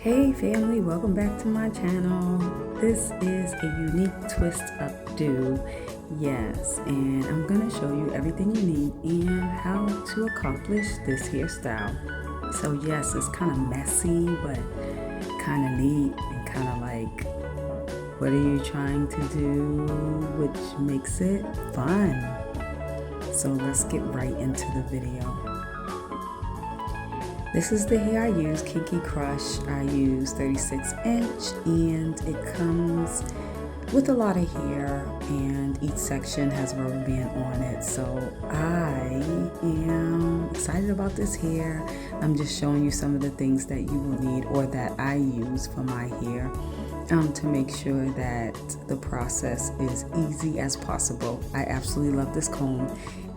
Hey family, welcome back to my channel. This is a unique twist updo. Yes, and I'm gonna show you everything you need and how to accomplish this hairstyle. So yes, it's kind of messy, but kind of neat and kind of like, what are you trying to do? Which makes it fun. So let's get right into the video. This is the hair I use, Kinky Crush. I use 36 inch and it comes with a lot of hair and each section has a rubber band on it. So I am excited about this hair. I'm just showing you some of the things that you will need or that I use for my hair to make sure that the process is easy as possible. I absolutely love this comb.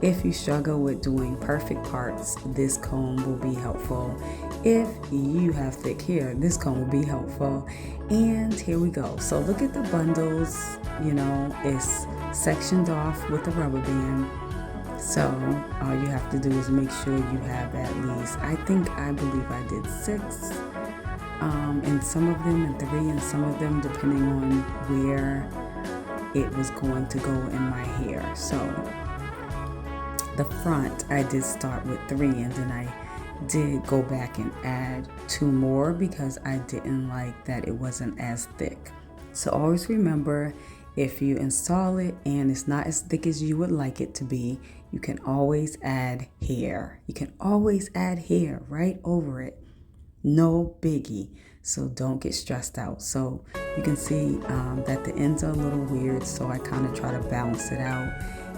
If you struggle with doing perfect parts, this comb will be helpful. If you have thick hair, this comb will be helpful. And here we go. So look at the bundles, it's sectioned off with a rubber band. So all you have to do is make sure you have at least, I believe I did 6. And some of them and 3, and some of them depending on where it was going to go in my hair. So the front, I did start with 3 and then I did go back and add 2 more because I didn't like that it wasn't as thick. So always remember, if you install it and it's not as thick as you would like it to be, you can always add hair. You can always add hair right over it. No biggie. So don't get stressed out. So you can see that the ends are a little weird, so I kind of try to balance it out.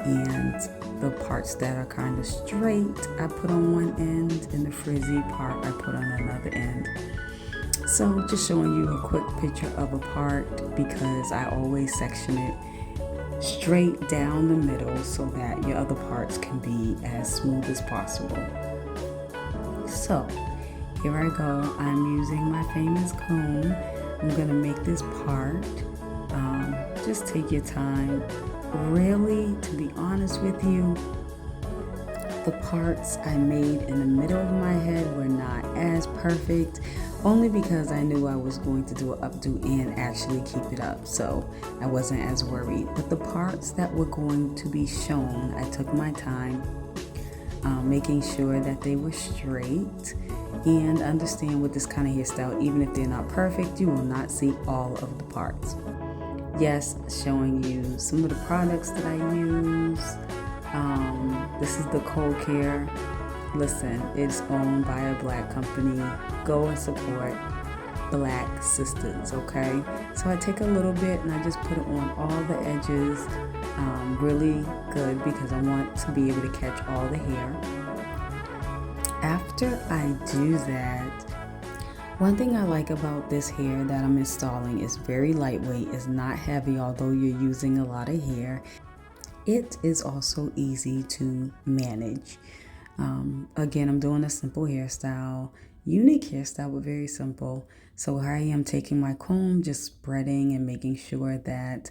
And the parts that are kind of straight, I put on one end, and the frizzy part I put on another end. So just showing you a quick picture of a part because I always section it straight down the middle so that your other parts can be as smooth as possible. So here I go. I'm using my famous comb. I'm gonna make this part. Just take your time. Really, to be honest with you, the parts I made in the middle of my head were not as perfect, only because I knew I was going to do an updo and actually keep it up, so I wasn't as worried. But the parts that were going to be shown, I took my time, making sure that they were straight. And understand with this kind of hairstyle, even if they're not perfect, you will not see all of the parts. Yes, showing you some of the products that I use. This is the Cold Care. Listen, it's owned by a black company. Go and support black sisters, okay? So I take a little bit and I just put it on all the edges, really good because I want to be able to catch all the hair. After I do that, one thing I like about this hair that I'm installing is very lightweight, it's not heavy, although you're using a lot of hair. It is also easy to manage. Again, I'm doing a simple hairstyle, unique hairstyle, but very simple. So here I am taking my comb, just spreading and making sure that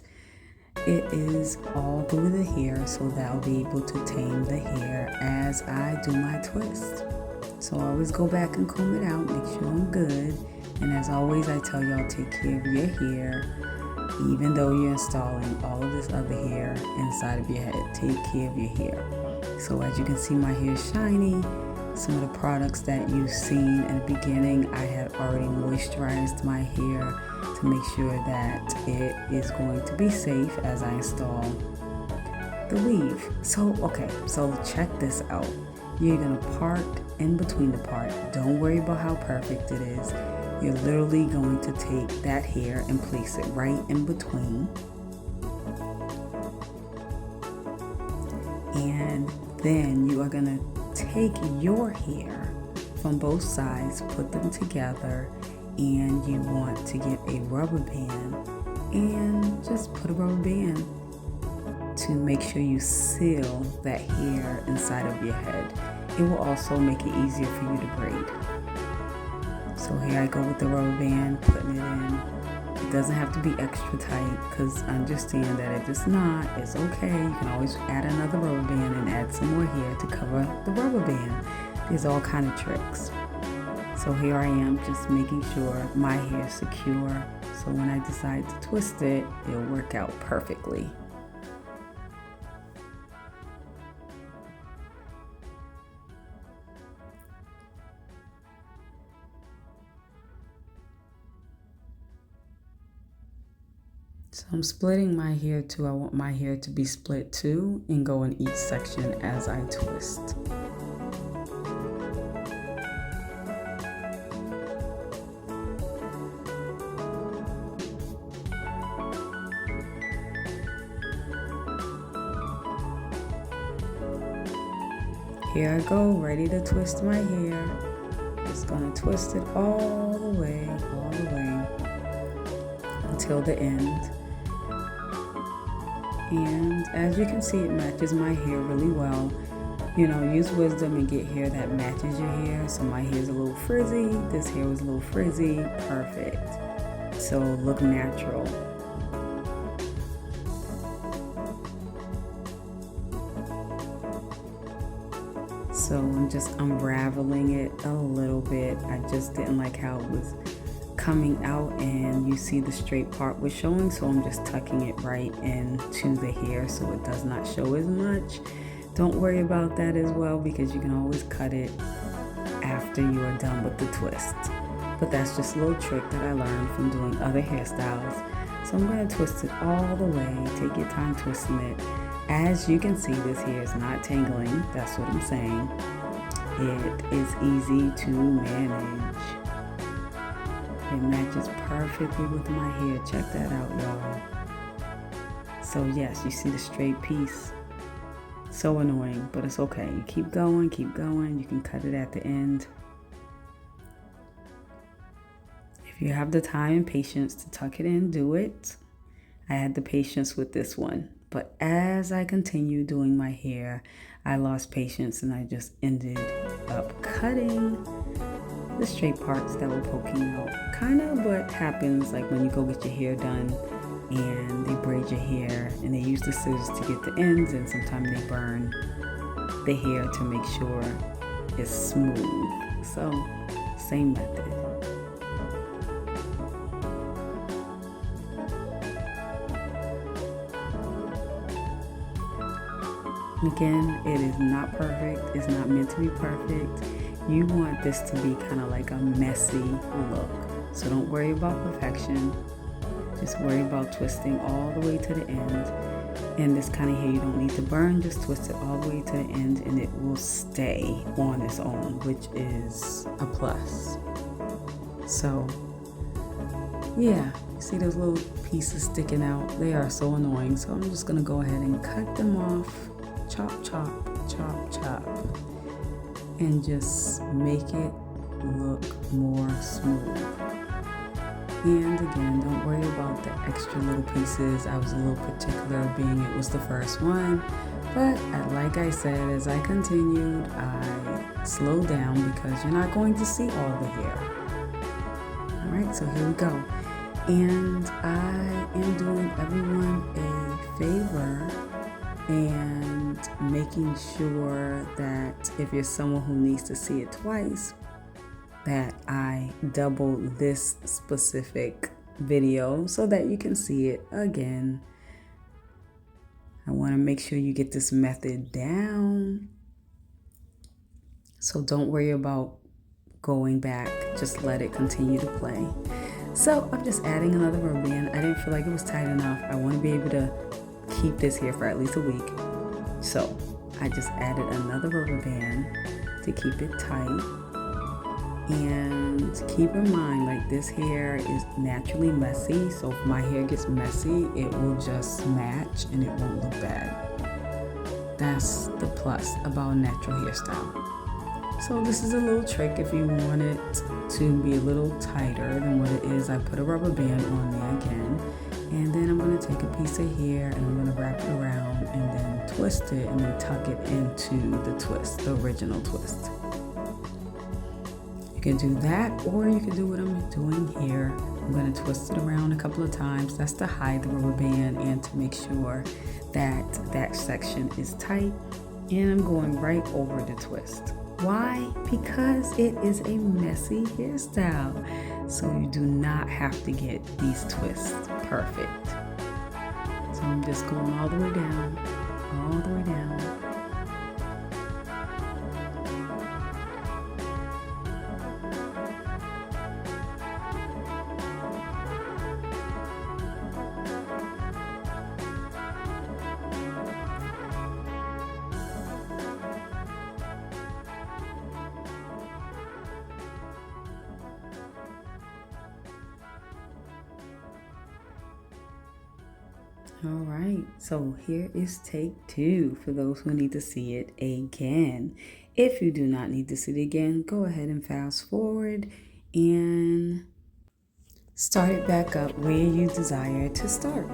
it is all through the hair so that I'll be able to tame the hair as I do my twist. So I always go back and comb it out, make sure I'm good. And as always, I tell y'all, take care of your hair. Even though you're installing all of this other hair inside of your head, take care of your hair. So as you can see, my hair is shiny. Some of the products that you've seen in the beginning, I had already moisturized my hair to make sure that it is going to be safe as I install the weave. So check this out. You're gonna part in between the part. Don't worry about how perfect it is. You're literally going to take that hair and place it right in between. And then you are gonna take your hair from both sides, put them together, and you want to get a rubber band and just put a rubber band to make sure you seal that hair inside of your head. It will also make it easier for you to braid. So here I go with the rubber band, putting it in. It doesn't have to be extra tight because understand that if it's not, it's okay. You can always add another rubber band and add some more hair to cover the rubber band. There's all kind of tricks. So So here I am just making sure my hair is secure. So when I decide to twist it, it'll work out perfectly. So I'm splitting my hair too. I want my hair to be split too and go in each section as I twist. Here I go, ready to twist my hair. Just gonna twist it all the way until the end. And as you can see, it matches my hair really well. You know, use wisdom and get hair that matches your hair. So my hair's a little frizzy, this hair was a little frizzy, perfect. So look natural. So I'm just unraveling it a little bit. I just didn't like how it was coming out, and you see the straight part was showing, so I'm just tucking it right into the hair so it does not show as much. Don't worry about that as well, because you can always cut it after you are done with the twist. But that's just a little trick that I learned from doing other hairstyles. So I'm going to twist it all the way. Take your time twisting it. As you can see, this hair is not tangling. That's what I'm saying. It is easy to manage. It matches perfectly with my hair. Check that out, y'all. So yes, you see the straight piece. So annoying, but it's okay. You keep going, keep going. You can cut it at the end. If you have the time and patience to tuck it in, do it. I had the patience with this one. But as I continued doing my hair, I lost patience and I just ended up cutting the straight parts that were poking out. Kind of what happens like when you go get your hair done and they braid your hair and they use the scissors to get the ends, and sometimes they burn the hair to make sure it's smooth. So, same method. Again, it is not perfect. It's not meant to be perfect. You want this to be kind of like a messy look. So don't worry about perfection. Just worry about twisting all the way to the end. And this kind of hair you don't need to burn. Just twist it all the way to the end and it will stay on its own, which is a plus. So yeah, see those little pieces sticking out? They are so annoying. So I'm just gonna go ahead and cut them off. Chop, chop, chop, chop, and just make it look more smooth. And again, don't worry about the extra little pieces. I was a little particular being it was the first one, but like I said, as I continued, I slowed down because you're not going to see all the hair. All right, so here we go. And I am doing everyone a favor and making sure that if you're someone who needs to see it twice, that I double this specific video so that you can see it again. I want to make sure you get this method down. So don't worry about going back, just let it continue to play. So I'm just adding another rubber band. I didn't feel like it was tight enough. I want to be able to keep this here for at least a week. So I just added another rubber band to keep it tight. And keep in mind, like, this hair is naturally messy, so if my hair gets messy, it will just match and it won't look bad. That's the plus about a natural hairstyle. So this is a little trick if you want it to be a little tighter than what it is. I put a rubber band on there again, and then I'm going to take a piece of hair and I'm going to wrap it around and then twist it and then tuck it into the twist, the original twist. You can do that, or you can do what I'm doing here. I'm going to twist it around a couple of times. That's to hide the rubber band and to make sure that that section is tight. And I'm going right over the twist. Why? Because it is a messy hairstyle. So you do not have to get these twists perfect. So I'm just going all the way down, all the way down. All right, so here is take two for those who need to see it again. If you do not need to see it again, go ahead and fast forward and start it back up where you desire to start.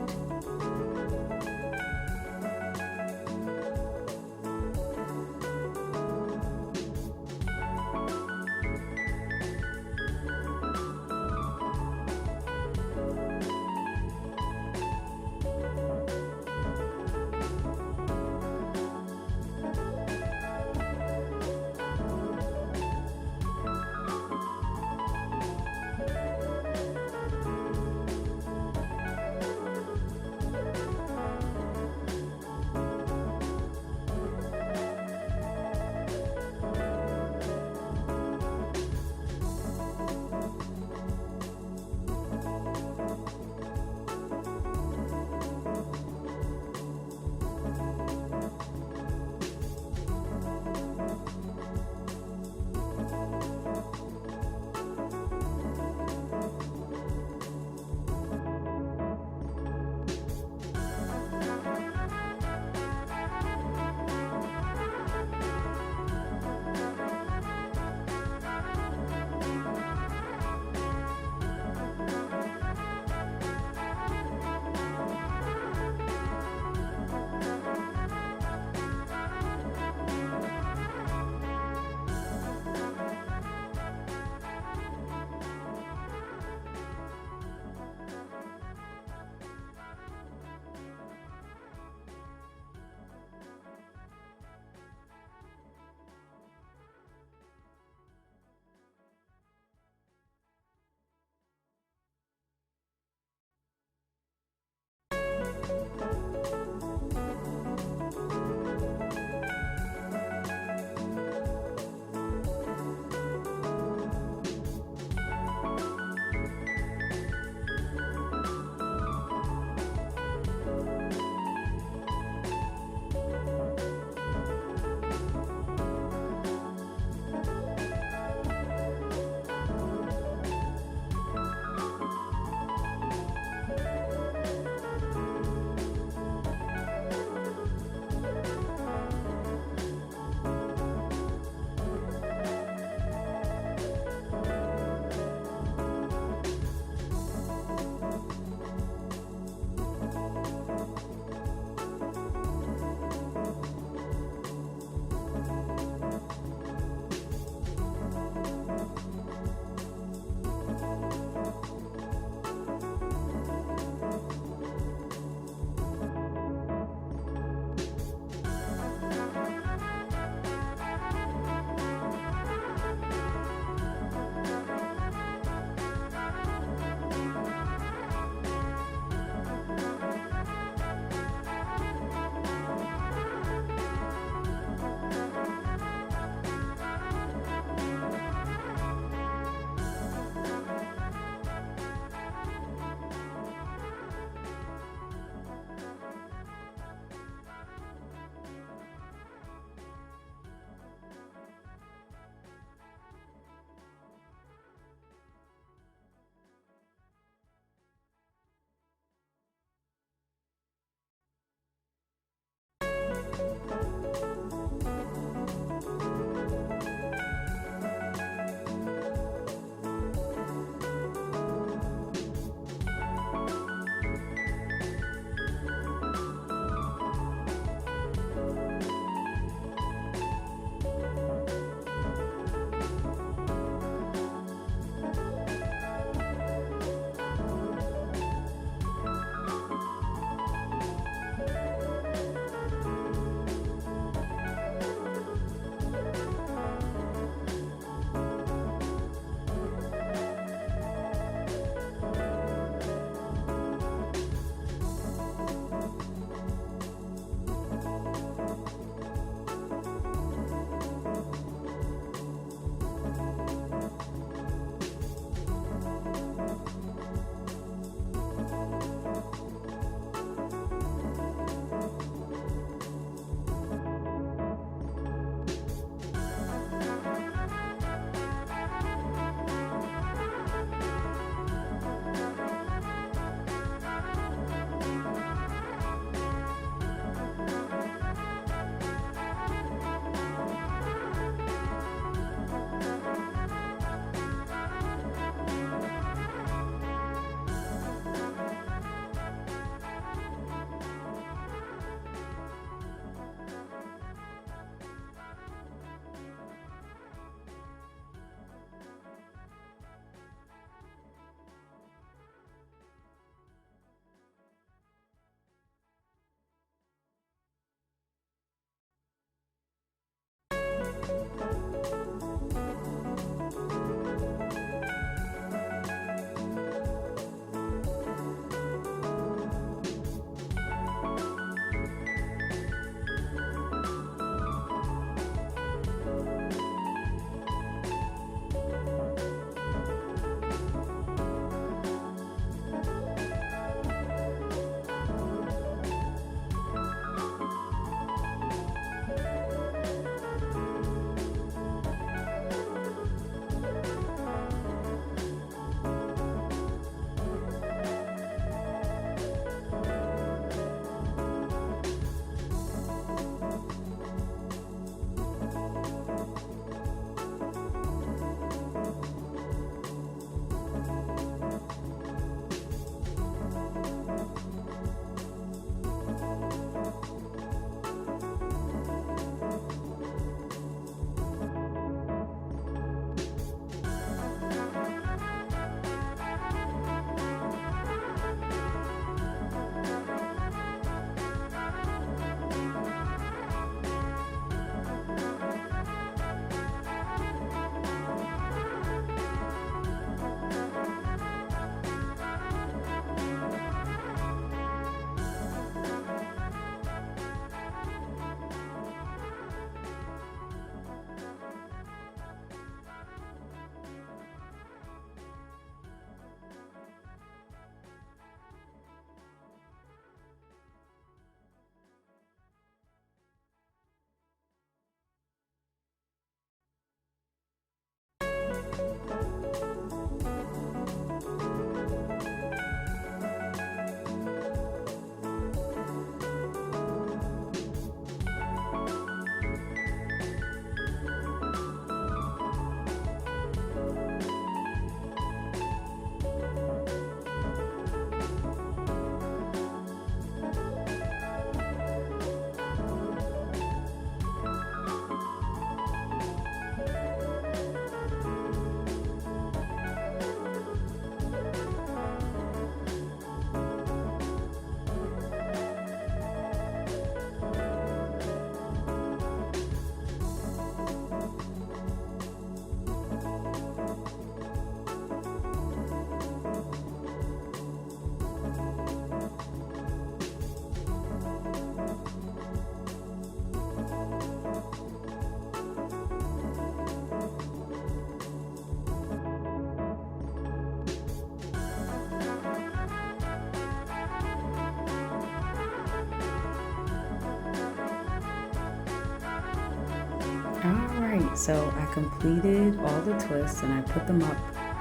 Alright, so I completed all the twists and I put them up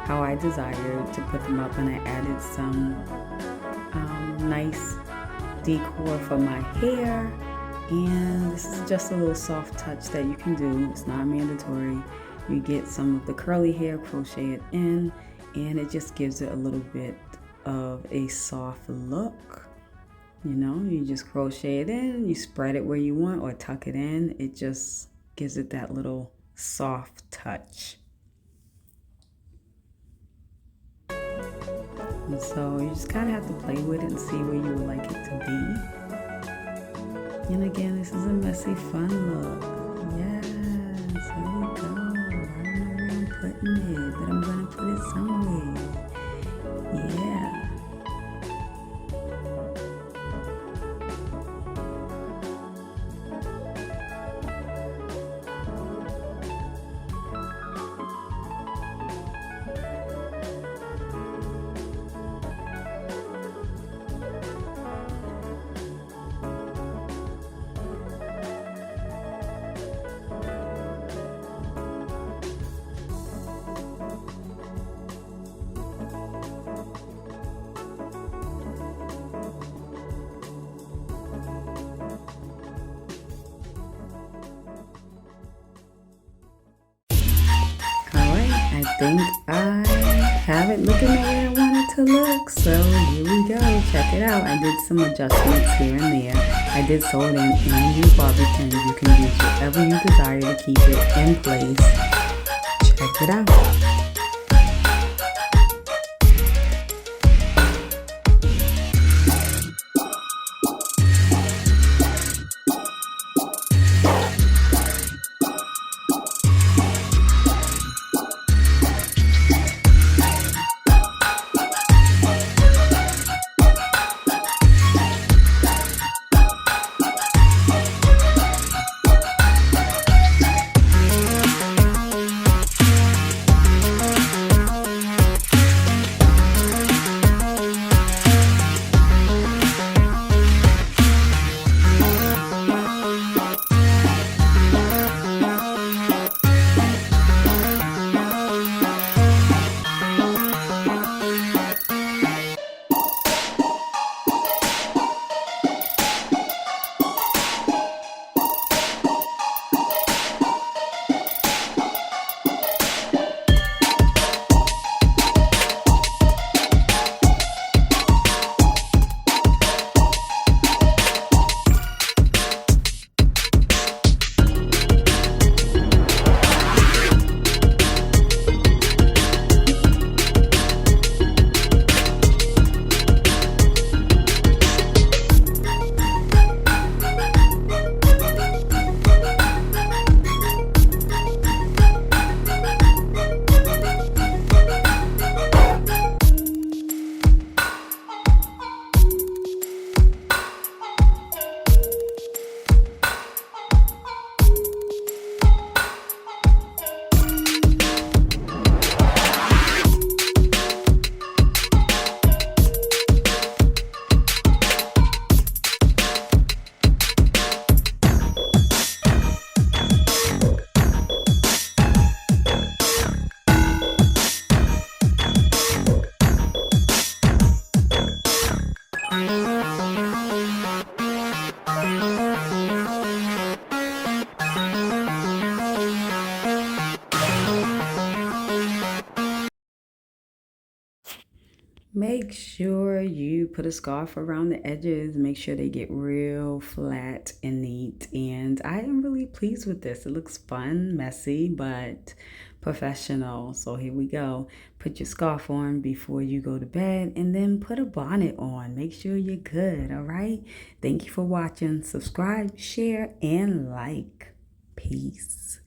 how I desired to put them up, and I added some nice decor for my hair. And this is just a little soft touch that you can do. It's not mandatory. You get some of the curly hair, crochet it in, and it just gives it a little bit of a soft look. You know, you just crochet it in, you spread it where you want or tuck it in. It just gives it that little soft touch. And so you just kind of have to play with it and see where you would like it to be. And again, this is a messy, fun look. Yes, here we go. I don't know where I'm putting it, but I'm going to put it somewhere. Yeah. I think I have it looking the way I want it to look. So here we go. Check it out. I did some adjustments here and there. I did sew it in and use bobby pins. You can use whatever you desire to keep it in place. Check it out. Make sure you put a scarf around the edges. Make sure they get real flat and neat. And I am really pleased with this. It looks fun, messy, but professional. So here we go. Put your scarf on before you go to bed and then put a bonnet on. Make sure you're good, all right? Thank you for watching. Subscribe, share, and like. Peace.